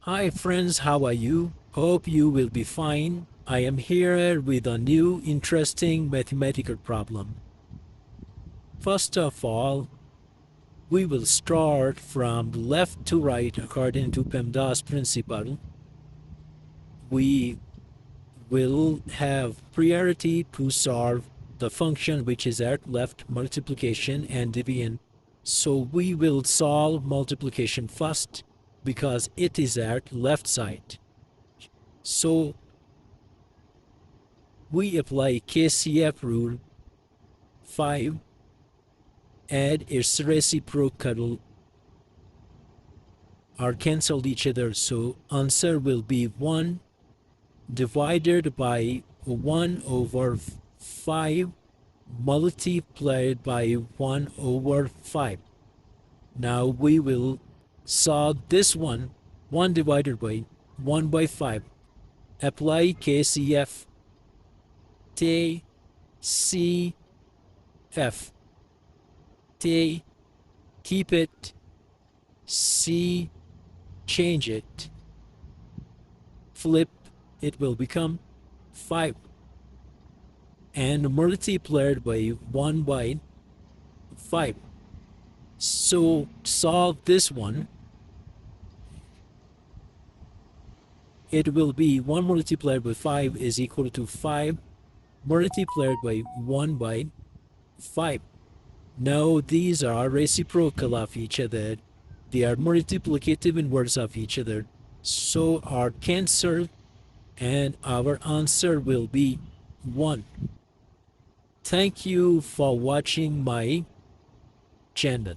Hi friends, how are you? Hope you will be fine. I am here with a new interesting mathematical problem. First of all, we will start from left to right according to PEMDAS principle. We will have priority to solve the function which is at left, multiplication and division. So we will solve multiplication first because it is at left side. So we apply KCF rule 5, add its reciprocal are cancelled each other, so answer will be 1 divided by 1 over 5 multiplied by 1 over 5. Now we will solve this one. 1 divided by 1 by 5. Apply KCF. T C F. T, keep it. C, change it. Flip, it will become 5. And multiplied by 1 by 5. So solve this one. It will be 1 multiplied by 5 is equal to 5 multiplied by 1 by 5. Now these are reciprocal of each other. They are multiplicative inverse of each other. So are cancelled and our answer will be 1. Thank you for watching my channel.